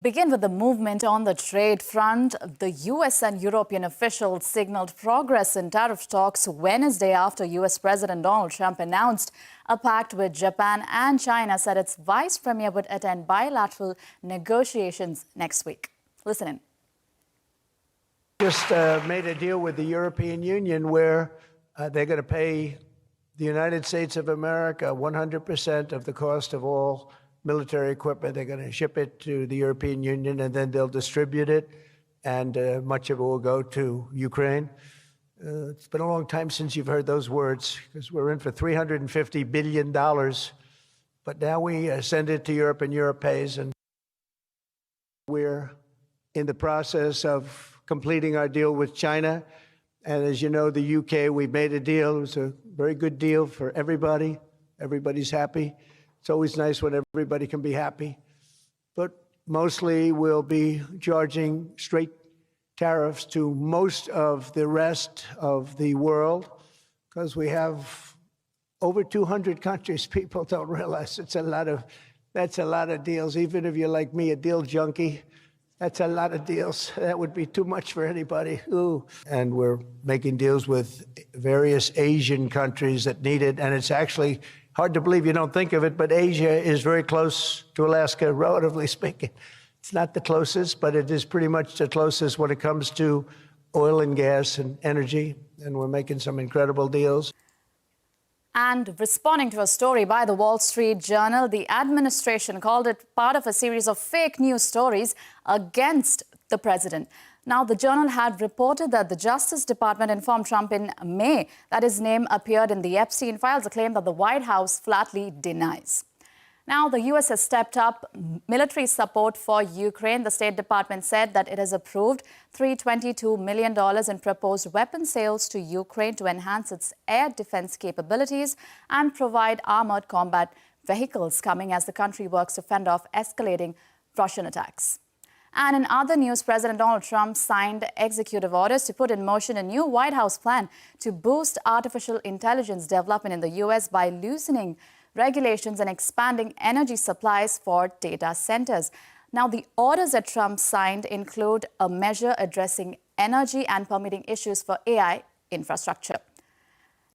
Begin with the movement on the trade front. The U.S. and European officials signaled progress in tariff talks Wednesday after U.S. President Donald Trump announced a pact with Japan, and China said its vice premier would attend bilateral negotiations next week. Listen in. Just made a deal with the European Union where they're going to pay the United States of America 100% of the cost of all military equipment. They're going to ship it to the European Union, and then they'll distribute it, and much of it will go to Ukraine. It's been a long time since you've heard those words, because we're in for $350 billion. But now we send it to Europe, and Europe pays, and we're in the process of completing our deal with China. And as you know, the UK, we made a deal. It was a very good deal for everybody. Everybody's happy. It's always nice when everybody can be happy. But mostly we'll be charging straight tariffs to most of the rest of the world, because we have over 200 countries. People don't realize that's a lot of deals. Even if you're like me, a deal junkie, that's a lot of deals. That would be too much for anybody. Ooh. And we're making deals with various Asian countries that need it. And it's actually hard to believe, you don't think of it, but Asia is very close to Alaska, relatively speaking. It's not the closest, but it is pretty much the closest when it comes to oil and gas and energy. And we're making some incredible deals. And responding to a story by the Wall Street Journal, the administration called it part of a series of fake news stories against the president. Now, the Journal had reported that the Justice Department informed Trump in May that his name appeared in the Epstein files, a claim that the White House flatly denies. Now, the U.S. has stepped up military support for Ukraine. The State Department said that it has approved $322 million in proposed weapon sales to Ukraine to enhance its air defense capabilities and provide armored combat vehicles, coming as the country works to fend off escalating Russian attacks. And in other news, President Donald Trump signed executive orders to put in motion a new White House plan to boost artificial intelligence development in the U.S. by loosening regulations and expanding energy supplies for data centers. Now, the orders that Trump signed include a measure addressing energy and permitting issues for AI infrastructure.